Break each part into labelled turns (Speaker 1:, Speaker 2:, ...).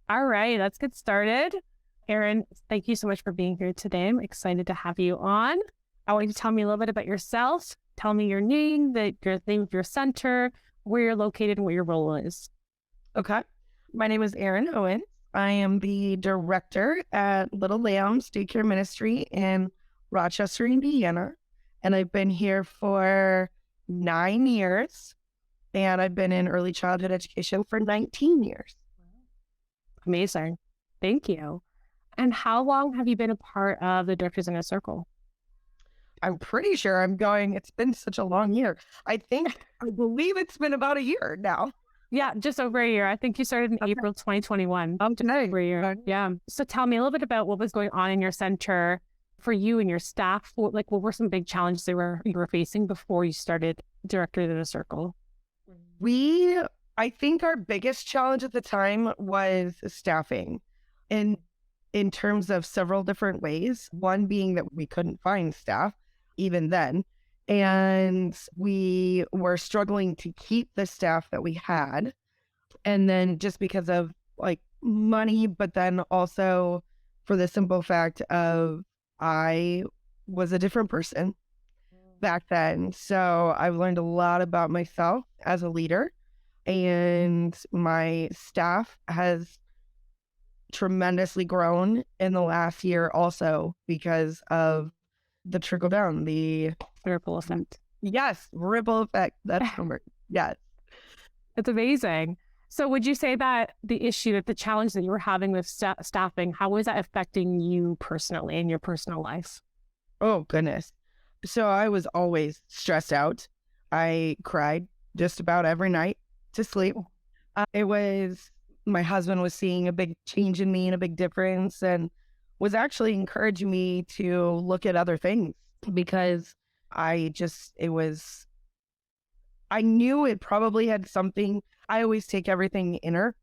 Speaker 1: All right, let's get started. Erin, thank you so much for being here today. I'm excited to have you on. I want you to tell me a little bit about yourself. Tell me your name, your name of your center, where you're located, and what your role is.
Speaker 2: Okay. My name is Erin Owens. I am the director at Little Lambs Daycare Ministry in Rochester, Indiana. And I've been here for 9 years. And I've been in early childhood education for 19 years.
Speaker 1: Amazing. Thank you. And how long have you been a part of the Directors Inner Circle?
Speaker 2: I'm pretty sure it's been such a long year. I believe it's been about a year now.
Speaker 1: Yeah, just over a year. I think you started in April 2021.
Speaker 2: Just over
Speaker 1: a year. Yeah. So tell me a little bit about what was going on in your center for you and your staff. What were some big challenges you were facing before you started Directors Inner Circle?
Speaker 2: I think our biggest challenge at the time was staffing in terms of several different ways. One being that we couldn't find staff even then. And we were struggling to keep the staff that we had. And then just because of money, but then also for the simple fact of I was a different person back then. So I've learned a lot about myself as a leader, and my staff has tremendously grown in the last year also because of the trickle down, the
Speaker 1: ripple effect.
Speaker 2: Yes, ripple effect. That's the word. Yes.
Speaker 1: It's amazing. So would you say that the challenge that you were having with staffing, how was that affecting you personally in your personal life?
Speaker 2: Oh, goodness. So I was always stressed out. I cried just about every night to sleep. My husband was seeing a big change in me and a big difference, and was actually encouraging me to look at other things because I knew it probably had something. I always take everything inner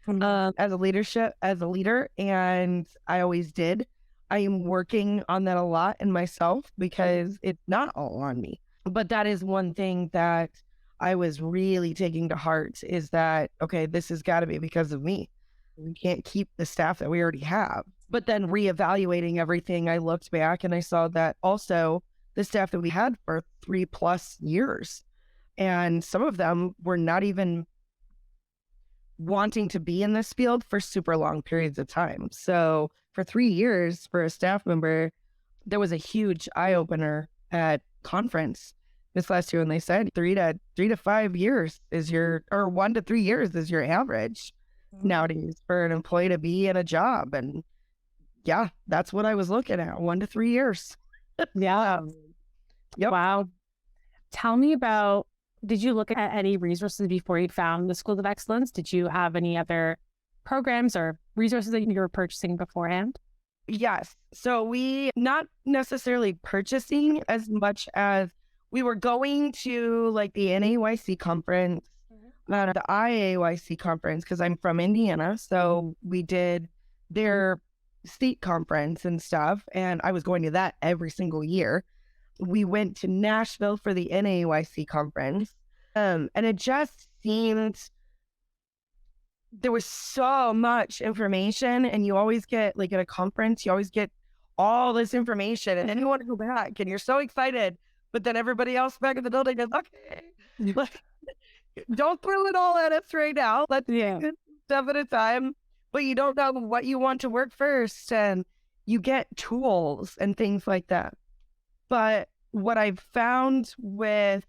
Speaker 2: as a leader, and I always did. I am working on that a lot in myself because it's not all on me. But that is one thing that I was really taking to heart, is that, okay, this has got to be because of me. We can't keep the staff that we already have. But then reevaluating everything, I looked back and I saw that also the staff that we had for 3+ years, and some of them were not even wanting to be in this field for super long periods of time. So for 3 years for a staff member, there was a huge eye opener at conference this last year, and they said 3 to 5 years or 1 to 3 years is your average nowadays for an employee to be in a job. And yeah, that's what I was looking at, 1 to 3 years.
Speaker 1: Yeah.
Speaker 2: Yep.
Speaker 1: Wow. Tell me about, did you look at any resources before you found the Schools of Excellence? Did you have any other programs or resources that you were purchasing beforehand?
Speaker 2: Yes. So we not necessarily purchasing as much as we were going to the NAYC conference, the IAYC conference, because I'm from Indiana. So we did their state conference and stuff, and I was going to that every single year. We went to Nashville for the NAYC conference, and it just seemed there was so much information, and you always get, at a conference, you always get all this information, and then you want to go back, and you're so excited, but then everybody else back in the building is, okay, don't throw it all at us right now. Let's do stuff at a time, but you don't know what you want to work first, and you get tools and things like that. But what I've found with,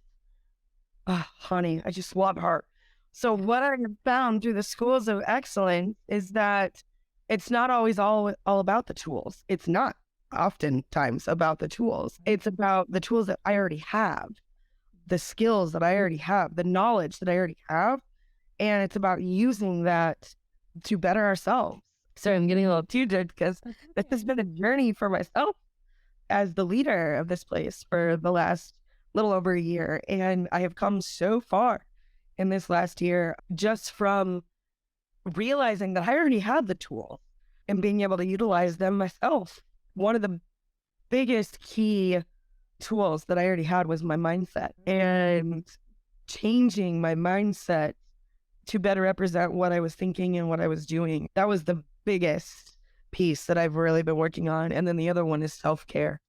Speaker 2: honey, I just love her. So what I have found through the Schools of Excellence is that it's not always all about the tools. It's not oftentimes about the tools. It's about the tools that I already have, the skills that I already have, the knowledge that I already have. And it's about using that to better ourselves. So I'm getting a little teary-jerked because this has been a journey for myself as the leader of this place for the last little over a year. And I have come so far in this last year just from realizing that I already had the tools and being able to utilize them myself. One of the biggest key tools that I already had was my mindset, and changing my mindset to better represent what I was thinking and what I was doing. That was the biggest piece that I've really been working on. And then the other one is self-care.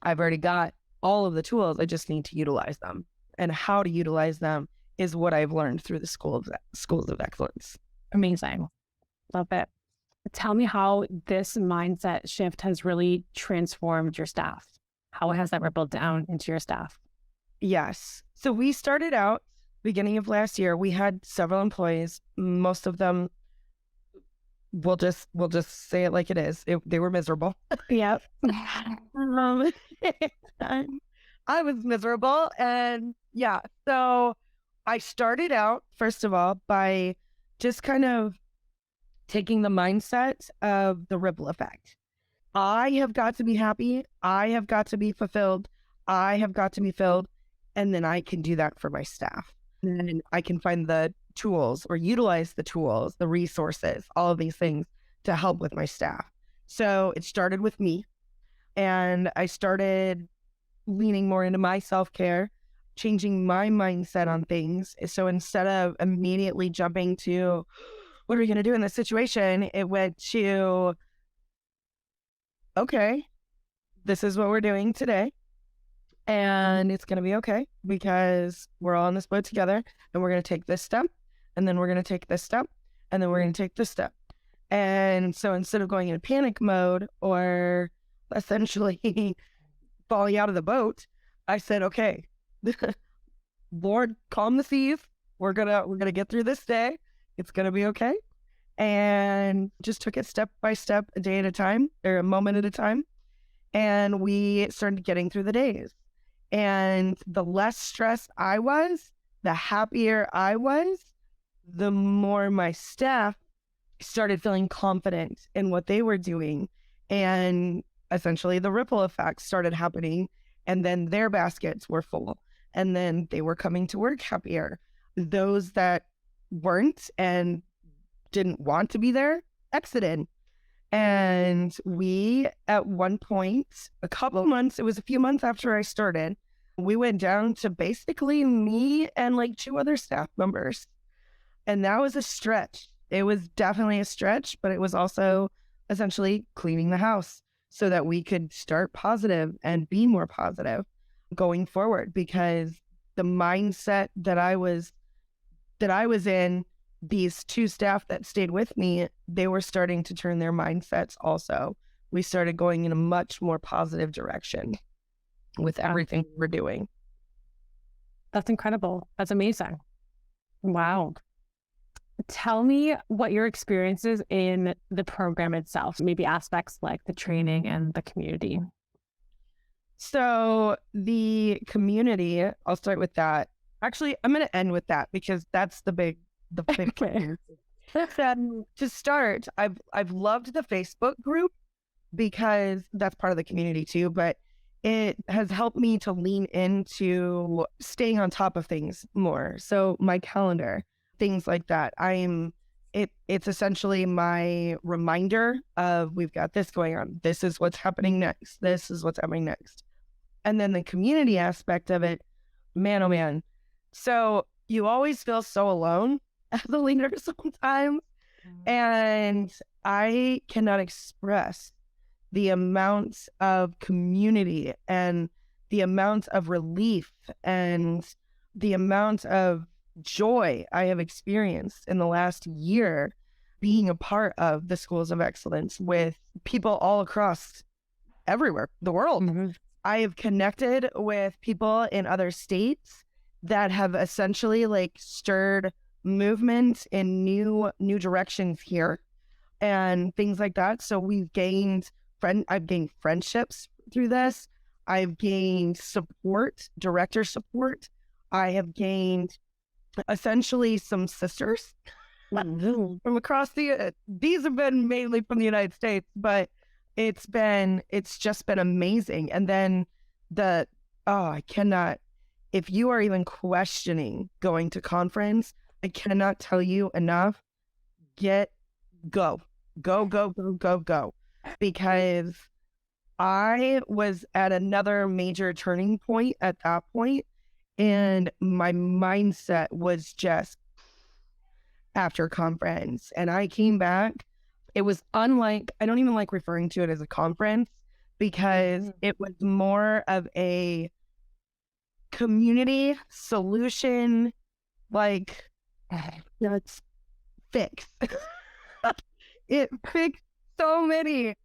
Speaker 2: I've already got all of the tools. I just need to utilize them. And how to utilize them is what I've learned through the schools of excellence.
Speaker 1: Amazing. Love it. Tell me how this mindset shift has really transformed your staff. How has that rippled down into your staff?
Speaker 2: Yes. So we started out beginning of last year. We had several employees. Most of them, we'll just say it like it is. They were miserable.
Speaker 1: Yep.
Speaker 2: I was miserable. And yeah, so I started out, first of all, by just kind of taking the mindset of the ripple effect. I have got to be happy. I have got to be fulfilled. I have got to be filled. And then I can do that for my staff. And then I can find the tools or utilize the tools, the resources, all of these things to help with my staff. So it started with me. And I started leaning more into my self-care, changing my mindset on things. So instead of immediately jumping to, what are we going to do in this situation? It went to, okay, this is what we're doing today. And it's going to be okay because we're all on this boat together and we're going to take this step and then we're going to take this step and then we're going to take this step. And so instead of going in panic mode or essentially falling out of the boat, I said, okay, Lord, calm the seas. We're gonna get through this day. It's gonna be okay. And just took it step by step, a day at a time, or a moment at a time. And we started getting through the days. And the less stressed I was, the happier I was, the more my staff started feeling confident in what they were doing. And essentially the ripple effect started happening. And then their baskets were full. And then they were coming to work happier. Those that weren't and didn't want to be there exited. And we, at one point, a couple of months, it was a few months after I started, we went down to basically me and like 2 other staff members. And that was a stretch. It was definitely a stretch, but it was also essentially cleaning the house so that we could start positive and be more positive going forward, because the mindset that I was in, these 2 staff that stayed with me, they were starting to turn their mindsets also. We started going in a much more positive direction with everything we're doing.
Speaker 1: That's incredible. That's amazing. Wow. Tell me what your experience is in the program itself, maybe aspects like the training and the community.
Speaker 2: So the community, I'll start with that. Actually, I'm going to end with that because that's the big
Speaker 1: Okay.
Speaker 2: To start, I've loved the Facebook group because that's part of the community too, but it has helped me to lean into staying on top of things more. So my calendar, things like that. It's essentially my reminder of we've got this going on. This is what's happening next. This is what's happening next. And then the community aspect of it, man, oh man. So you always feel so alone as a leader sometimes. And I cannot express the amount of community and the amount of relief and the amount of joy I have experienced in the last year being a part of the Schools of Excellence with people all across everywhere, the world. Mm-hmm. I have connected with people in other states that have essentially like stirred movement in new directions here and things like that. So I've gained friendships through this. I've gained support, director support. I have gained essentially some sisters from across these have been mainly from the United States, but it's just been amazing. And then I cannot, if you are even questioning going to conference, I cannot tell you enough, go, because I was at another major turning point at that point, and my mindset was just after conference. And I came back. It was unlike, I don't even like referring to it as a conference because it was more of a community solution, like, let's fix. It fixed so many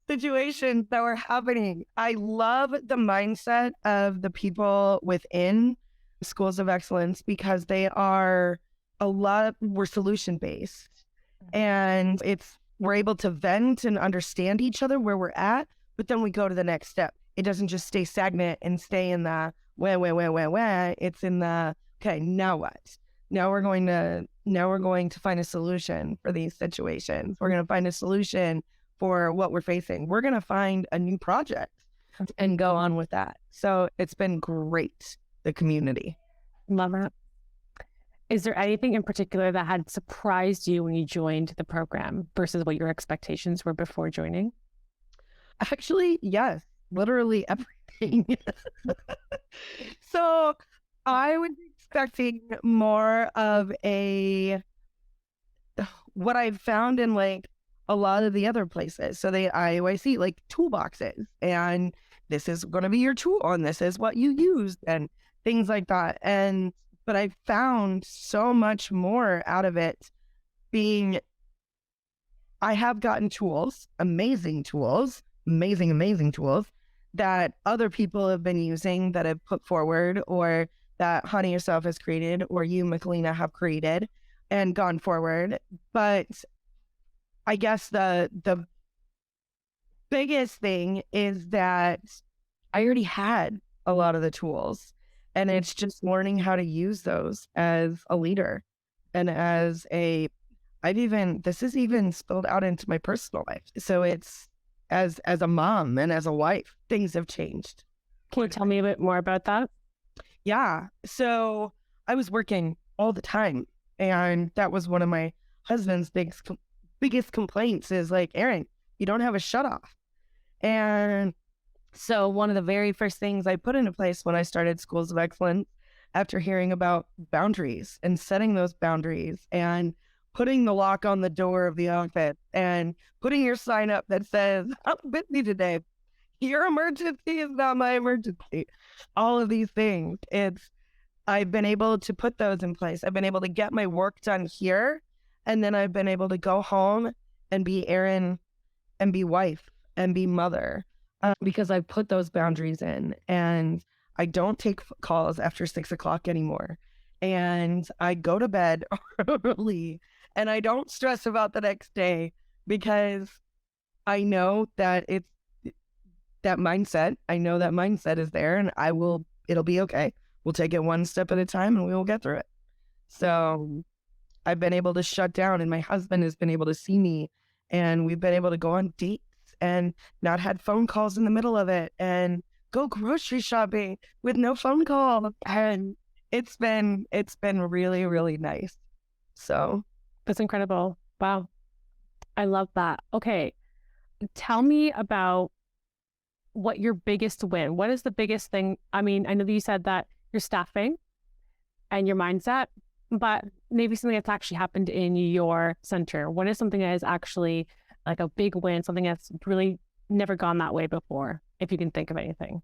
Speaker 2: situations that were happening. I love the mindset of the people within schools of excellence because we're solution based, and we're able to vent and understand each other where we're at, but then we go to the next step. It doesn't just stay stagnant and stay in the wah. It's in the, okay, now what? Now we're going to find a solution for these situations. We're going to find a solution for what we're facing. We're going to find a new project and go on with that. So it's been great, the community.
Speaker 1: Love it. Is there anything in particular that had surprised you when you joined the program versus what your expectations were before joining?
Speaker 2: Actually, yes, literally everything. So I was expecting more of what I've found in like a lot of the other places. So the IOIC, like toolboxes, and this is going to be your tool, and this is what you use, and things like that. But I found so much more out of it I have gotten tools, amazing tools that other people have been using, that have put forward, or that Honey yourself has created, or you, Michaelina, have created and gone forward. But I guess the biggest thing is that I already had a lot of the tools, and it's just learning how to use those as a leader and this is even spilled out into my personal life. So it's as a mom and as a wife, things have changed.
Speaker 1: Can you tell me a bit more about that?
Speaker 2: Yeah. So I was working all the time, and that was one of my husband's biggest complaints is like, Erin, you don't have a shut off. And so one of the very first things I put into place when I started Schools of Excellence, after hearing about boundaries and setting those boundaries and putting the lock on the door of the office and putting your sign up that says, I'm busy today. Your emergency is not my emergency. All of these things. I've been able to put those in place. I've been able to get my work done here. And then I've been able to go home and be Erin and be wife and be mother because I've put those boundaries in, and I don't take calls after 6 o'clock anymore. And I go to bed early, and I don't stress about the next day because I know that it's that mindset. I know that mindset is there, and it'll be okay. We'll take it one step at a time and we will get through it. So I've been able to shut down, and my husband has been able to see me, and we've been able to go on dates and not had phone calls in the middle of it, and go grocery shopping with no phone call. And it's been really, really nice. So
Speaker 1: that's incredible. Wow. I love that. Okay. Tell me about what your biggest win. What is the biggest thing? I mean, I know that you said that your staffing and your mindset, but maybe something that's actually happened in your center. What is something that is actually like a big win, something that's really never gone that way before, if you can think of anything?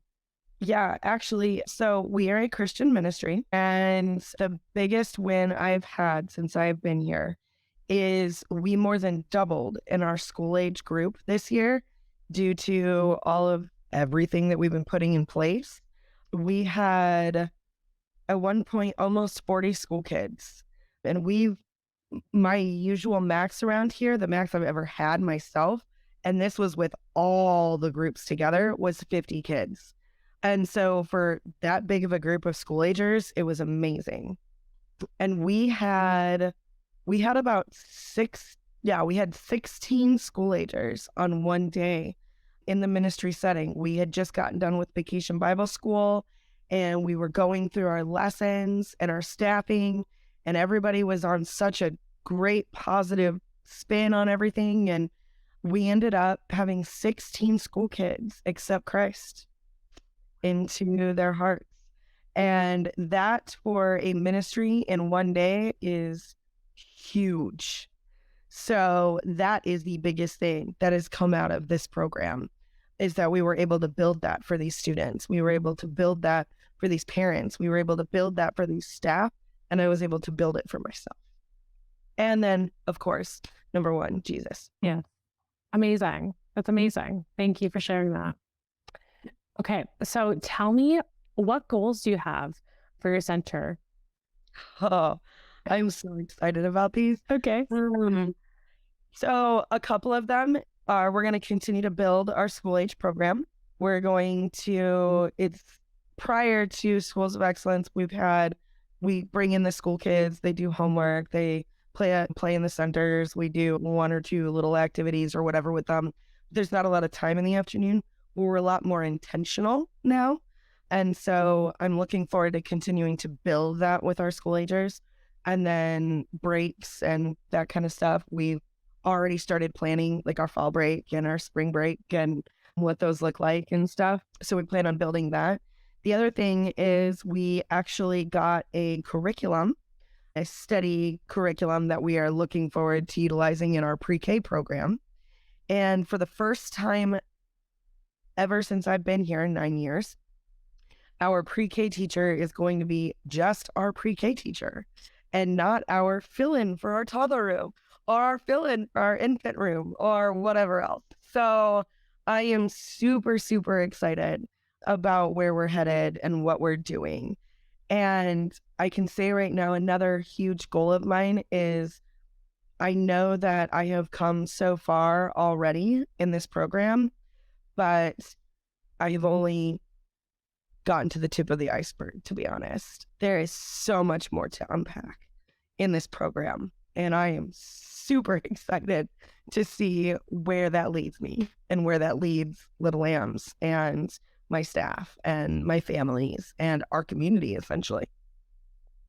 Speaker 2: Yeah, actually, so we are a Christian ministry, and the biggest win I've had since I've been here is we more than doubled in our school age group this year due to all of everything that we've been putting in place. We had at one point almost 40 school kids, and my usual max around here, the max I've ever had myself, and this was with all the groups together, was 50 kids. And so for that big of a group of school agers, it was amazing. And we had about we had 16 school agers on one day in the ministry setting. We had just gotten done with Vacation Bible School, and we were going through our lessons and our staffing, and everybody was on such a great positive spin on everything. And we ended up having 16 school kids accept Christ into their hearts. And that for a ministry in one day is huge. So that is the biggest thing that has come out of this program, is that we were able to build that for these students. We were able to build that for these parents. We were able to build that for these staff, and I was able to build it for myself. And then, of course, number one, Jesus.
Speaker 1: Yeah. Amazing. That's amazing. Thank you for sharing that. Okay. So tell me, what goals do you have for your center?
Speaker 2: Oh, I'm so excited about these.
Speaker 1: Okay.
Speaker 2: So a couple of them are, we're going to continue to build our school age program. We're going to, it's prior to Schools of Excellence, we bring in the school kids, they do homework, they play in the centers, we do 1 or 2 little activities or whatever with them. There's not a lot of time in the afternoon. We're a lot more intentional now. And so I'm looking forward to continuing to build that with our school agers. And then breaks and that kind of stuff. We've already started planning like our fall break and our spring break and what those look like and stuff. So we plan on building that. The other thing is we actually got a curriculum, a study curriculum that we are looking forward to utilizing in our pre-K program. And for the first time ever since I've been here in 9 years, our pre-K teacher is going to be just our pre-K teacher and not our fill-in for our toddler room or our fill-in for our infant room or whatever else. So I am super, super excited about where we're headed and what we're doing. And I can say right now, another huge goal of mine is I know that I have come so far already in this program, but I have only gotten to the tip of the iceberg, to be honest. There is so much more to unpack in this program, and I am super excited to see where that leads me and where that leads Little Lambs and my staff and my families and our community, essentially.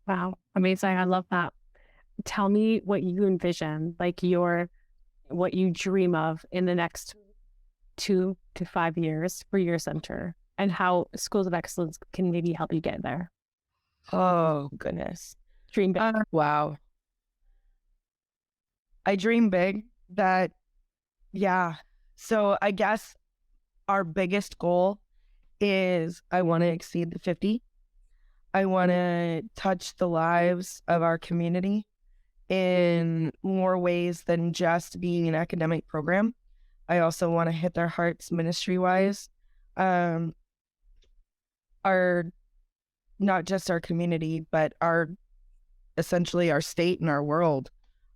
Speaker 1: Wow. Amazing. I love that. Tell me what you envision, like what you dream of in the next 2 to 5 years for your center, and how Schools of Excellence can maybe help you get there.
Speaker 2: Oh, goodness.
Speaker 1: Dream big.
Speaker 2: Wow. I dream big that, yeah. So I guess our biggest goal is I want to exceed the 50. I want to touch the lives of our community in more ways than just being an academic program. I also want to hit their hearts ministry-wise. Not just our community, but essentially our state and our world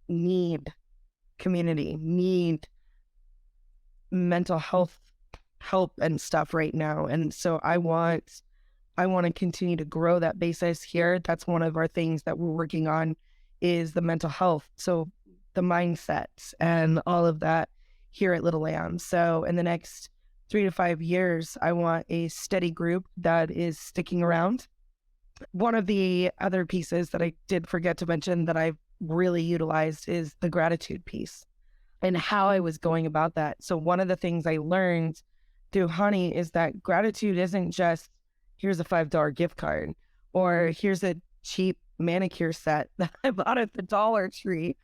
Speaker 2: need community, need mental health help and stuff right now. And so I want to continue to grow that basis here. That's one of our things that we're working on, is the mental health. So the mindsets and all of that here at Little Lambs. So in the next 3 to 5 years, I want a steady group that is sticking around. One of the other pieces that I did forget to mention that I've really utilized is the gratitude piece and how I was going about that. So one of the things I learned through Honey is that gratitude isn't just, here's a $5 gift card, or here's a cheap manicure set that I bought at the Dollar Tree.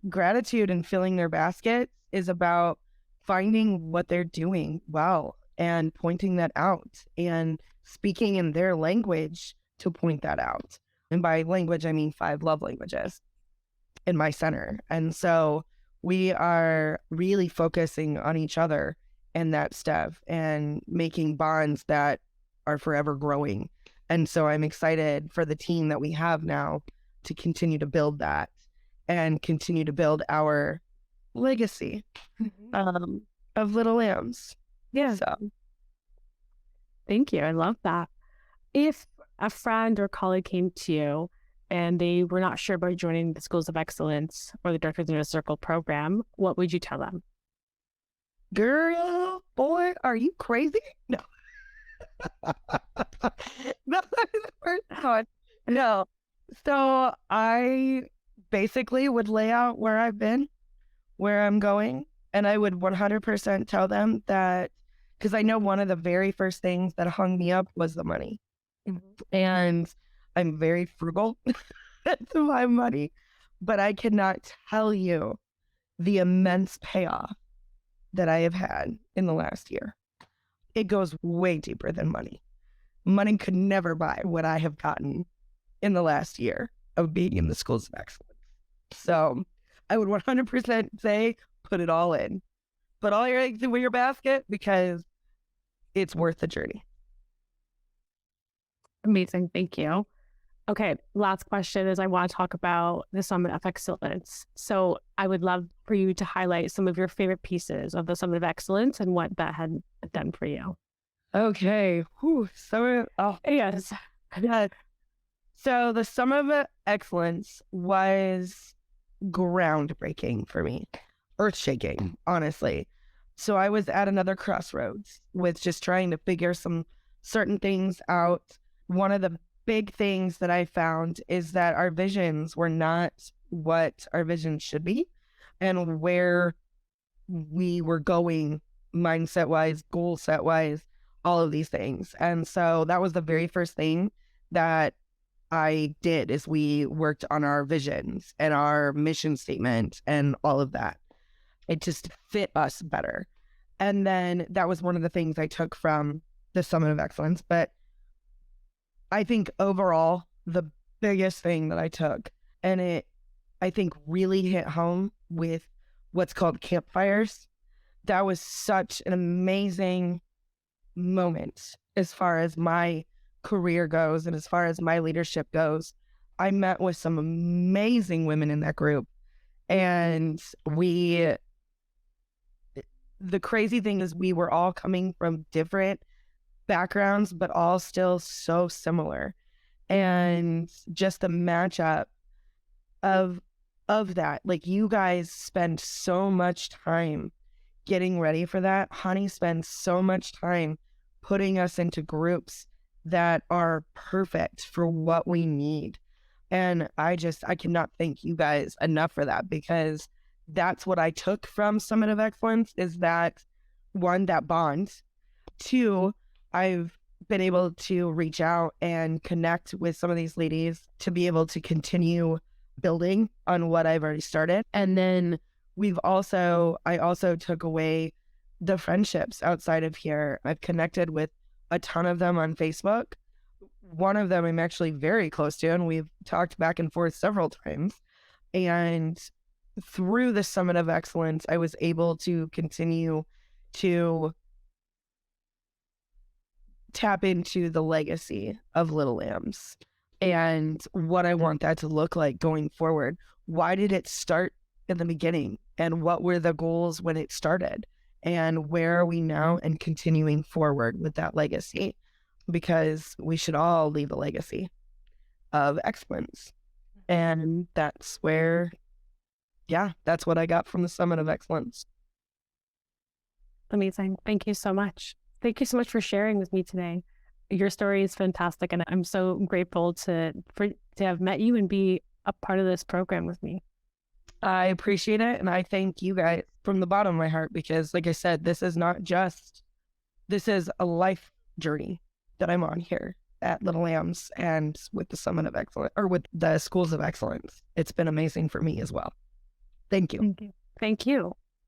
Speaker 2: Gratitude and filling their basket is about finding what they're doing well and pointing that out and speaking in their language to point that out. And by language, I mean 5 love languages in my center. And so we are really focusing on each other and that stuff and making bonds that are forever growing. And so I'm excited for the team that we have now to continue to build that and continue to build our legacy of Little Lambs.
Speaker 1: Yeah.
Speaker 2: So.
Speaker 1: Thank you. I love that. If a friend or colleague came to you and they were not sure about joining the Schools of Excellence or the Directors in a Circle program, what would you tell them?
Speaker 2: Girl, boy, are you crazy? No. Not the first thought. No. So I basically would lay out where I've been, where I'm going, and I would 100% tell them that, because I know one of the very first things that hung me up was the money. And I'm very frugal to my money, but I cannot tell you the immense payoff that I have had in the last year. It goes way deeper than money. Money could never buy what I have gotten in the last year of being in the schools of excellence. So I would 100% say put it all in. Put all your eggs in your basket because it's worth the journey.
Speaker 1: Amazing. Thank you. Okay, last question is I want to talk about the Summit of Excellence. So I would love for you to highlight some of your favorite pieces of the Summit of Excellence and what that had done for you.
Speaker 2: Okay.
Speaker 1: Yes.
Speaker 2: Yeah. So the Summit of Excellence was groundbreaking for me, earth-shaking, honestly. So I was at another crossroads with just trying to figure some certain things out. One of the big things that I found is that our visions were not what our visions should be and where we were going mindset-wise, goal set-wise, all of these things. And so that was the very first thing that I did is we worked on our visions and our mission statement and all of that. It just fit us better. And then that was one of the things I took from the Summit of Excellence. But I think overall, the biggest thing that I took, and it, I think, really hit home with what's called campfires. That was such an amazing moment as far as my career goes and as far as my leadership goes. I met with some amazing women in that group. And the crazy thing is we were all coming from different backgrounds, but all still so similar. And just the matchup of that, like you guys spend so much time getting ready for that. Honey spends so much time putting us into groups that are perfect for what we need. And I cannot thank you guys enough for that, because that's what I took from Summit of Excellence is that, one, that bond. Two, I've been able to reach out and connect with some of these ladies to be able to continue building on what I've already started. And then I also took away the friendships outside of here. I've connected with a ton of them on Facebook. One of them I'm actually very close to, and we've talked back and forth several times. And through the Summit of Excellence, I was able to continue to tap into the legacy of Little Lambs and what I want that to look like going forward. Why did it start in the beginning? And what were the goals when it started? And where are we now and continuing forward with that legacy? Because we should all leave a legacy of excellence. And that's where, that's what I got from the Summit of Excellence.
Speaker 1: Amazing. Thank you so much. Thank you so much for sharing with me today. Your story is fantastic, and I'm so grateful to have met you and be a part of this program with me.
Speaker 2: I appreciate it, and I thank you guys from the bottom of my heart, because like I said, this is a life journey that I'm on here at Little Lambs and with the Summit of Excellence, or with the Schools of Excellence. It's been amazing for me as well. Thank you.
Speaker 1: Thank you. Thank you.